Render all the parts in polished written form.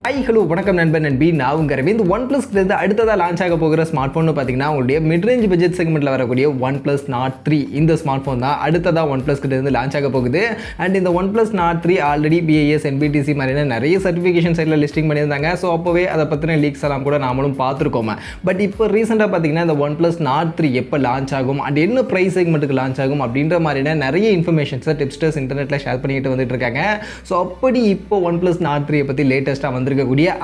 Hello வணக்கம் நண்பன் நண்பி நான் உங்க ரவி. OnePlus கிட்ட அடுத்ததாக லான்ச் ஆக போகிற ஸ்மார்ட் ஃபோன் பார்த்தீங்கன்னா உங்களுடைய மிட்ரேஞ்ச் பட்ஜெட் செக்மெண்ட்டில் வரக்கூடிய OnePlus Nord 3 இந்த ஸ்மார்ட் ஃபோன் தான் அடுத்ததாக OnePlus கிட்ட இருந்து லான்ச் ஆக போகுது. அண்ட் இந்த OnePlus Nord 3 already BIS NBTC மாதிரியான நிறைய சர்டிஃபிகேஷன் சைட்டில் லிஸ்டிங் பண்ணியிருந்தாங்க. ஸோ அப்போவே அதை பற்றின லீக்ஸ் எல்லாம் கூட நாமளும் பார்த்துருக்கோம். பட் இப்போ ரீசெண்டாக பார்த்தீங்கன்னா இந்த OnePlus Nord 3 எப்போ லான்ச் ஆகும் அண்ட் என்ன ப்ரைஸ் செக்மெண்ட்டுக்கு லான்ச் ஆகும் அப்படின்ற மாதிரியான நிறைய இன்ஃபர்மேஷன்ஸை டிப்ஸ்டர்ஸ் இன்டர்நெட்டில் ஷேர் பண்ணிட்டு வந்துட்டு இருக்காங்க. ஸோ அப்படி இப்போ OnePlus Nord 3 பற்றி லேட்டஸ்ட்டாக வந்திருக்கக்கூடிய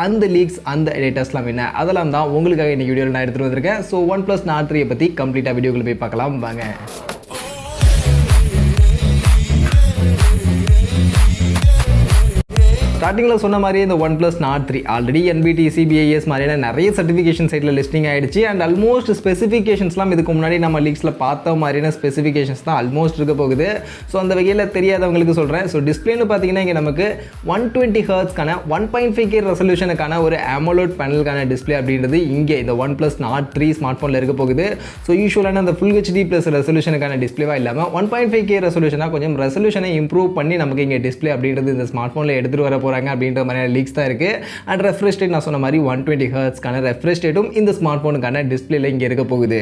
அந்த லீக்ஸ் அந்த டேட்டாஸ்லாம் என்ன அதெல்லாம் தான் உங்களுக்காக இன்னைக்கு வீடியோவில் நான் எடுத்துகிட்டு வந்திருக்கேன். ஸோ OnePlus Nord 3 பற்றி கம்ப்ளீட்டாக வீடியோக்குள்ள போய் பார்க்கலாம் வாங்க. ஸ்டார்டிங்கில் சொன்ன மாதிரி இந்த OnePlus Nord 3 already NBTC BIS மாதிரியான நிறைய சர்டிஃபிகேஷன் சைட்டில் லிஸ்டிங் ஆகிடுச்சு. அண்ட் ஆல்மோஸ்ட் ஸ்பெசிஃபிகேஷன்ஸ்லாம் இதுக்கு முன்னாடி நம்ம லீக்ஸில் பார்த்த மாதிரியான ஸ்பெசிஃபிகேஷன்ஸ் தான் ஆல்மோஸ்ட் இருக்க போகுது. ஸோ அந்த வகையில் தெரியாதவங்களுக்கு சொல்கிறேன். ஸோ டிஸ்பிளேன்னு பார்த்தீங்கன்னா இங்கே நமக்கு 120 ஹெர்ட்ஸ்க்கான 1.5K ரெசல்யூஷனுக்கான ஒரு AMOLED பேனலுக்கான டிஸ்பிளே அப்படின்றது இங்கே இந்த OnePlus Nord 3 ஸ்மார்ட் ஃபோனில் இருக்க போகுது. ஸோ யூஸ்வலான அந்த ஃபுல் HD ப்ளஸ் ரெசல்யூஷனுக்கான டிஸ்பிளேவாக இல்லாமல் 1.5K ரெசல்யூஷனாக கொஞ்சம் ரெசல்யூஷனை இம்ப்ரூவ் பண்ணி நமக்கு இங்கே டிஸ்பிளே அப்படின்றது இந்த ஸ்மார்ட் ஃபோனில் எடுத்துகிட்டு வர போகிறாங்க அப்படின்ற மாதிரியான லீக்ஸ் தான் இருக்குது. அண்ட் ரெஃப்ரெஷ் ரேட் நான் சொன்ன மாதிரி 120 ஹெர்ட்ஸ்க்கான ரெஃப்ரெஷ் ரேட்டும் இந்த ஸ்மார்ட் ஃபோனுக்கான டிஸ்பிளேல இங்கே இருக்க போகுது.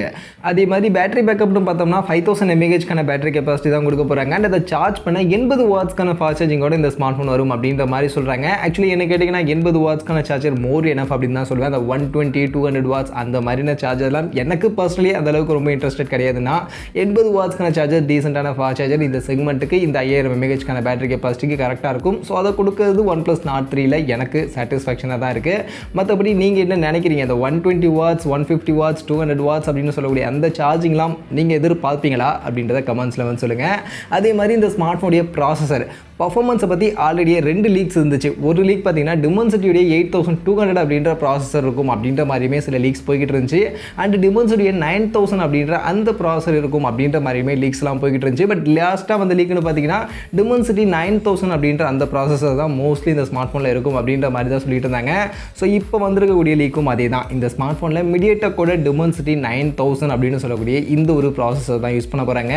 அதே மாதிரி பேட்டரி பேக்கப்னு பார்த்தோம்னா 5000 mAhக்கான பேட்டரி கெப்பாசிட்டி தான் கொடுக்க போகிறாங்க. அண்ட் அதை சார்ஜ் பண்ண 80 வாட்ஸ்க்கான ஃபாஸ்ட் சார்ஜிங்கோட இந்த ஸ்மார்ட் ஃபோன் வரும் அப்படின்ற மாதிரி சொல்கிறாங்க. ஆக்சுவலி என்ன கேட்டிங்கன்னா 80 வாட்ஸ்க்கான சார்ஜர் மோர் எனஃப் அப்படின்னு தான் சொல்லுவேன். அந்த 120 200 வாட்ஸ் அந்த மாதிரியான சார்ஜர்லாம் எனக்கு பர்சனலி அந்த அளவுக்கு ரொம்ப இன்ட்ரெஸ்டட் கிடையாதுன்னா 80 வாட்ஸ்க்கான சார்ஜர் டீசென்டான ஃபாஸ்ட் சார்ஜர் இந்த செக்மெண்ட்டுக்கு இந்த 5000 mAhக்கான பேட்டரி கெப்பாசிட்டிக்கு கரெக்டாக இருக்கும். ஸோ அதை கொடுக்குறது OnePlus Nord 3ல எனக்கு சாட்டிஸ்ஃபேக்ஷனாக தான் இருக்குது. மற்றபடி நீங்கள் என்ன நினைக்கிறீங்க? அந்த 120 வாட்ஸ் 150 வாட்ஸ் 200 வாட்ஸ் அப்படின்னு சொல்லக்கூடிய அந்த சார்ஜிங்லாம் நீங்கள் எதிர்பார்ப்பீங்களா அப்படின்றத கமெண்ட்ஸில் வந்து சொல்லுங்கள். அதே மாதிரி இந்த ஸ்மார்ட் ஃபோனுடைய ப்ராசஸர் பர்ஃபார்மன்ஸை பற்றி ஆல்ரெடியே 2 லீக்ஸ் இருந்துச்சு. ஒரு லீக் பார்த்தீங்கன்னா டிமென்சிட்டியுடைய 8200 அப்படின்ற ப்ராசஸர் இருக்கும் அப்படின்ற மாதிரியுமே சில லீக்ஸ் போய்கிட்டு இருந்துச்சு. அண்ட் டிமென்சிட்டியுடைய 9000 அப்படின்ற அந்த ப்ராசஸர் இருக்கும் அப்படின்ற மாதிரியுமே லீக்ஸ்லாம் போய்கிட்டு இருந்துச்சு. பட் லாஸ்ட்டாக வந்து லீக்னு பார்த்தீங்கன்னா டிமென்சிட்டி 9000 அப்படின்ற அந்த ப்ராசஸர் தான் மோஸ்ட்லி இந்த ஸ்மார்ட் ஃபோனில் இருக்கும் அப்படின்ற மாதிரி தான் சொல்லிட்டு இருந்தாங்க. ஸோ இப்போ வந்திருக்கக்கூடிய லீக்கும் அதே தான். இந்த ஸ்மார்ட் ஃபோனில் மீடியாடெக்கோட டிமென்சிட்டி 9000 அப்படின்னு சொல்லக்கூடிய இந்த ஒரு ப்ராசஸர் தான் யூஸ் பண்ண போகிறாங்க.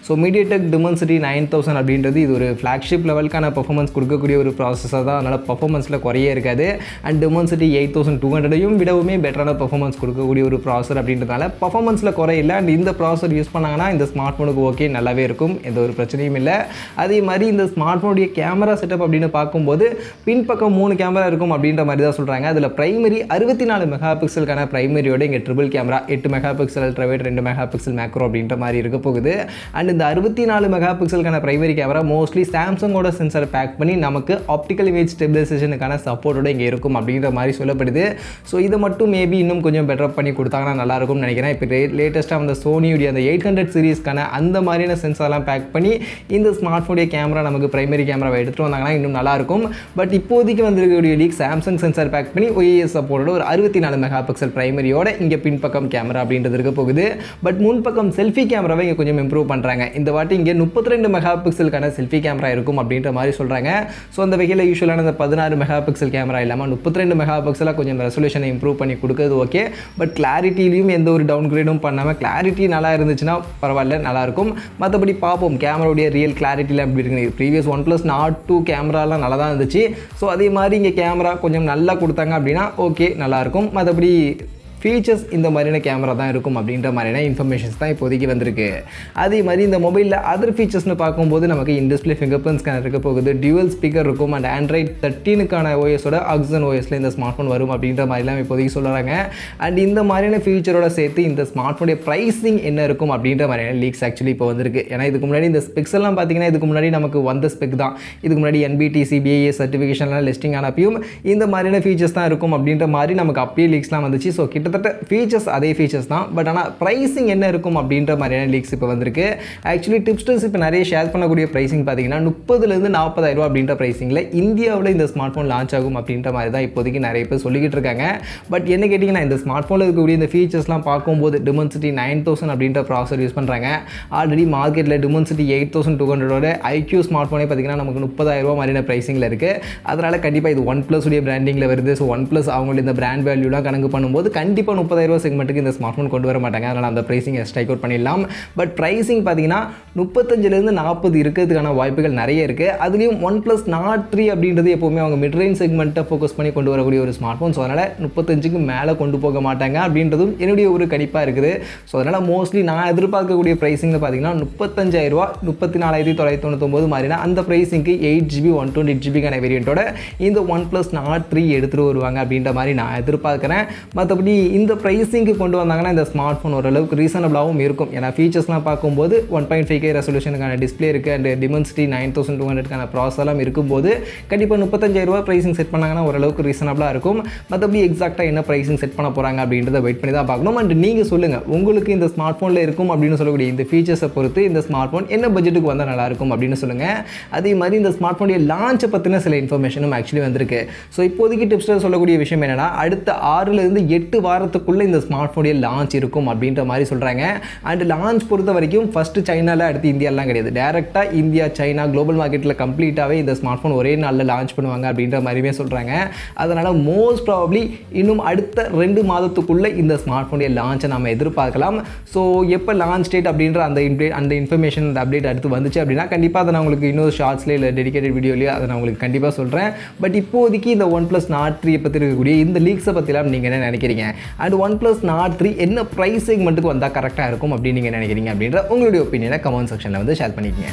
ஸோ மீடியாடெக் டிமென்சிட்டி 9000 அப்படின்றது இது ஒரு ஃப்ளாக்ஷிப் லெவலுக்கான பர்ஃபார்மன்ஸ் கொடுக்கக்கூடிய ஒரு ப்ராசஸர் தான். அதனால் பர்ஃபார்மன்ஸில் குறையே இருக்காது. அண்ட் டிமென்சிட்டி 8200 விடவுமே பெட்டரான பர்ஃபார்மன்ஸ் கொடுக்கக்கூடிய ஒரு ப்ராசஸர் அப்படின்றதுனால பர்ஃபார்மன்ஸில் குறையில்லை. அண்ட் இந்த ப்ராசஸர் யூஸ் பண்ணாங்கன்னா இந்த ஸ்மார்ட் ஃபோனுக்கு ஓகே நல்லாவே இருக்கும், எந்த ஒரு பிரச்சனையும் இல்லை. அதே மாதிரி இந்த ஸ்மார்ட் ஃபோனுடைய கேமரா செட்டப் அப்படின்னு பார்க்கும்போது பின்பக்கம் 3 கேமரா இருக்கும் அப்படின்ற மாதிரி தான் சொல்கிறாங்க. அதில் பிரைமரி 64 மெகா பிக்சலுக்கான பிரைமரியோட இங்கே triple camera 8 mega pixel ultrawide 2 mega pixel macro அப்படின்ற மாதிரி இருக்க போகுது. அண்ட் இந்த 64 மெகா பிக்சலுக்கான பிரைமரி கேமரா மோஸ்ட்லி சாம்சங்கோட சென்சாரை பேக் பண்ணி நமக்கு ஆப்டிக்கல் இமேஜ் ஸ்டெபிலைசேஷனுக்கான சப்போர்ட்டோட இங்கே இருக்கும் அப்படின்ற மாதிரி சொல்லப்படுது. ஸோ இதை மட்டும் மேபி இன்னும் கொஞ்சம் பெட்டர் பண்ணி கொடுத்தாங்கன்னா நல்லாயிருக்கும்னு நினைக்கிறேன். இப்போ லேட்டஸ்ட்டாக அந்த சோனியுடைய அந்த 800 சீரீஸ்க்கான அந்த மாதிரியான சென்சார்லாம் பேக் பண்ணி இந்த ஸ்மார்ட் ஃபோனுடைய கேமரா நமக்கு பிரைமரி கேமராவை எடுத்துகிட்டு வந்தாங்கன்னா இன்னும் நல்லாயிருக்கும். பட் இப்போதைக்கு வந்திருக்கக்கூடிய லீக் சாம்சங் சென்சார் பேக் பண்ணி OIS சப்போர்ட்டோட ஒரு 64 மெகா பிக்சல் பிரைமரியோட இங்கே பின்பக்கம் கேமரா அப்படின்றது இருக்க போகுது. பட் முன்பக்கம் செல்ஃபி கேமராவை இங்கே கொஞ்சம் இம்ப்ரூவ் பண்ணுறாங்க. இந்த வாட்டி இங்கே 32 மெகா பிக்சலுக்கான செல்ஃபி கேமரா இருக்கும் அப்படின்ற மாதிரி சொல்கிறாங்க. ஸோ அந்த வகையில் யூஸ்வலான அந்த 16 மெகா பிக்சல் கேமரா இல்லாமல் 32 மெகா பிக்சலாக கொஞ்சம் ரெசல்யூஷனை இம்ப்ரூவ் பண்ணி கொடுக்குறது ஓகே. பட் கிளாரிட்டிலையும் எந்த ஒரு டவுன் கிரேடும் பண்ணாமல் கிளாரிட்டி நல்லா இருந்துச்சுன்னா பரவாயில்ல, நல்லாயிருக்கும். மற்றபடி பார்ப்போம் கேமராவுடைய ரியல் கிளாரிட்டியில் எப்படி இருக்குது. ப்ரீவியஸ் OnePlus Nord 2 கேமராலாம் நல்லா தான் இருந்துச்சு. ஸோ அதே மாதிரி இங்கே கேமரா கொஞ்சம் நல்லா கொடுத்தாங்க அப்படின்னா ஓகே நல்லாயிருக்கும். மற்றபடி ஃபீச்சர்ஸ் இந்த மாதிரியான கேமரா தான் இருக்கும் அப்படின்ற மாதிரியான இன்ஃபர்மேஷன்ஸ் தான் இப்போதைக்கு வந்திருக்கு. அதே மாதிரி இந்த மொபைலில் அதர் ஃபீச்சர்ஸ்னு பார்க்கும்போது நமக்கு இன்டிஸ்பிளே ஃபிங்கர் பிரிண்ட் ஸ்கேனர் இருக்க போகுது, டியூவல் ஸ்பீக்கர் இருக்கும். அண்ட் Android 13க்கான OSோட ஆக்சிஜன் OSல இந்த ஸ்மார்ட் ஃபோன் வரும் அப்படின்ற மாதிரிலாம் இப்போதைக்கு சொல்கிறாங்க. அண்ட் இந்த மாதிரியான ஃபீச்சரோட சேர்த்து இந்த ஸ்மார்ட் ஃபோனுடைய ப்ரைஸிங் என்ன இருக்கும் அப்படின்ற மாதிரியான லீக்ஸ் ஆக்சுவலி இப்போ வந்திருக்கு. ஏன்னா இதுக்கு முன்னாடி இந்த ஸ்பெக்ஸ்லாம் பார்த்தீங்கன்னா இதுக்கு முன்னாடி நமக்கு வந்த ஸ்பெக் தான். இதுக்கு முன்னாடி NBTC BIS சர்டிஃபிகேஷன்லாம் லிஸ்டிங் ஆனப்பையும் இந்த மாதிரியான ஃபீச்சர்ஸ் தான் இருக்கும் அப்படின்ற மாதிரி நமக்கு அப்பயே லீக்ஸ்லாம் வந்துச்சு. ஸோ கிட்டத்தட்ட ஃபீச்சர்ஸ் அதே ஃபீச்சர்ஸ் தான். பட் ஆனால் ப்ரைஸிங் என்ன இருக்கும் அப்படின்ற மாதிரியான லீக்ஸ் இப்போ வந்திருக்கு. ஆக்சுவலி டிப்ஸ்டர்ஸ் இப்போ நிறைய ஷேர் பண்ணக்கூடிய ப்ரைஸிங் பார்த்தீங்கன்னா 30,000 40,000 அப்படின்ற ப்ரைஸிங்கில் இந்தியாவில் இந்த ஸ்மார்ட் ஃபோன் லான்ச் ஆகும் அப்படின்ற மாதிரி தான் இப்போதைக்கு நிறைய பேர் சொல்லிக்கிட்டு இருக்காங்க. பட் என்ன கேட்டிங்கன்னா இந்த ஸ்மார்ட் ஃபோனில் இருக்கக்கூடிய இந்த ஃபீச்சர்ஸ்லாம் பார்க்கும்போது டிமென்சிட்டி 9000 அப்படின்ற ப்ராசஸர் யூஸ் பண்ணுறாங்க. ஆல்ரெடி மார்க்கெட்டில் டிமென்சிட்டி 8200 iQoo ஸ்மார்ட் ஃபோனே பார்த்தீங்கன்னா நமக்கு 30,000 மாதிரியான ப்ரைஸிங்கில் இருக்குது. அதனால் கண்டிப்பாக இது OnePlus உடைய பிராண்டிங்கில் வருது. ஸோ OnePlus அவங்களோட இந்த பிராண்ட் வேல்யூலாம் கணக்கு பண்ணும்போது கண்டிப்பாக கண்டிப்பாக 30,000 செக்மெண்ட்டுக்கு இந்த ஸ்மார்ட் ஃபோன் கொண்டு வர மாட்டாங்க. அதனால் அந்த ப்ரைஸிங் ஸ்ட்ரைக் அவுட் பண்ணிடலாம். பட் ப்ரைஸிங் பார்த்தீங்கன்னா 35லேருந்து 40 இருக்கிறதுக்கான வாய்ப்புகள் நிறைய இருக்குது. அதுலேயும் OnePlus Nord 3 அப்படின்றது எப்போவுமே அவங்க மிட் ரேஞ்ச் செக்மெண்ட்டை ஃபோக்கஸ் பண்ணி கொண்டு வரக்கூடிய ஒரு ஸ்மார்ட் ஃபோன். ஸோ அதனால் 35க்கு மேலே கொண்டு போக மாட்டாங்க அப்படின்றதும் என்னுடைய ஒரு கணிப்பாக இருக்குது. ஸோ அதனால் மோஸ்ட்லி நான் எதிர்பார்க்கக்கூடிய ப்ரைஸிங்கில் பார்த்தீங்கன்னா 35,000 34,999 மாதிரினா அந்த ப்ரைஸிங்க்கு 8GB 128GBக்கான வேரியண்ட்டோட இந்த OnePlus Nord 3 எடுத்துகிட்டு வருவாங்க அப்படின்ற மாதிரி நான் எதிர்பார்க்குறேன். மற்றபடி இந்த ப்ரைஸிங்க்கு கொண்டு வந்தாங்கன்னா இந்த ஸ்மார்ட் ஃபோன் ஓரளவுக்கு ரீசனபிளாகவும் இருக்கும். ஏன்னா ஃபீச்சர்ஸ்லாம் பார்க்கும்போது 1.5K ரெசல்யூஷனுக்கான டிஸ்பிளே இருக்குது அண்ட் டிமென்சிட்டி 9200க்கான ப்ராசஸெல்லாம் இருக்கும்போது கண்டிப்பாக 35,000 ப்ரைஸிங் செட் பண்ணாங்கன்னா ஓரளவுக்கு ரீசனபிளாக இருக்கும். மற்றபடி எக்ஸாக்டாக என்ன ப்ரைஸிங் செட் பண்ண போகிறாங்க அப்படின்றத வெயிட் பண்ணி தான் பார்க்கணும். அண்ட் நீங்கள் சொல்லுங்கள், உங்களுக்கு இந்த ஸ்மார்ட் ஃபோனில் இருக்கும் அப்படின்னு சொல்லக்கூடிய இந்த ஃபீச்சர்ஸை பொறுத்து இந்த ஸ்மார்ட் ஃபோன் என்ன பட்ஜெட்டுக்கு வந்தால் நல்லாயிருக்கும் அப்படின்னு சொல்லுங்கள். அதே மாதிரி இந்த ஸ்மார்ட் ஃபோனுடைய லான்ச்சை பற்றின சில இன்ஃபர்மேஷனும் ஆக்சுவலி வந்திருக்கு. ஸோ இப்போதைக்கு டிப்ஸில் சொல்லக்கூடிய விஷயம் என்னென்னா, அடுத்த 6லேருந்து 8 வாரத்துக்குள்ளே இந்த ஸ்மார்ட் ஃபோனுடைய லான்ச் இருக்கும் அப்படின்ற மாதிரி சொல்கிறாங்க. அண்ட் லான்ச் பொறுத்த வரைக்கும் ஃபஸ்ட்டு சைனாவில், அடுத்து இந்தியாலாம் கிடையாது. டேரெக்டாக இந்தியா, சைனா, குளோபல் மார்க்கெட்டில் கம்ப்ளீட்டாகவே இந்த ஸ்மார்ட் ஃபோன் ஒரே நாளில் லான்ச் பண்ணுவாங்க அப்படின்ற மாதிரியுமே சொல்கிறாங்க. அதனால் மோஸ்ட் ப்ராபப்ளி இன்னும் அடுத்த 2 மாதத்துக்குள்ளே இந்த ஸ்மார்ட் ஃபோனுடைய லான்ச்சை நம்ம எதிர்பார்க்கலாம். ஸோ எப்போ லான்ச் டேட் அப்படின்ற அந்த இன்ஃபர்மேஷன், அந்த அப்டேட் அடுத்து வந்துச்சு அப்படின்னா கண்டிப்பாக அதை நான் உங்களுக்கு இன்னொரு ஷார்ட்ஸ்லேயே இல்லை டெடிகேட்டட் வீடியோலேயே அதை நான் உங்களுக்கு கண்டிப்பாக சொல்கிறேன். பட் இப்போதைக்கு இந்த OnePlus Nord 3 பற்றி இருக்கக்கூடிய இந்த லீக்ஸை பற்றிலாம் நீங்கள் என்ன நினைக்கிறீங்க? அண்ட் OnePlus Nord 3 என்ன ப்ரைஸ் செக்மெண்ட்டுக்கு வந்தால் கரெக்டாக இருக்கும் அப்படின்னு நீங்கள் நினைக்கிறீங்க அப்படின்ற உங்களுடைய ஒப்பீனியனை கமெண்ட் செக்ஷனில் வந்து ஷேர் பண்ணிக்கங்க.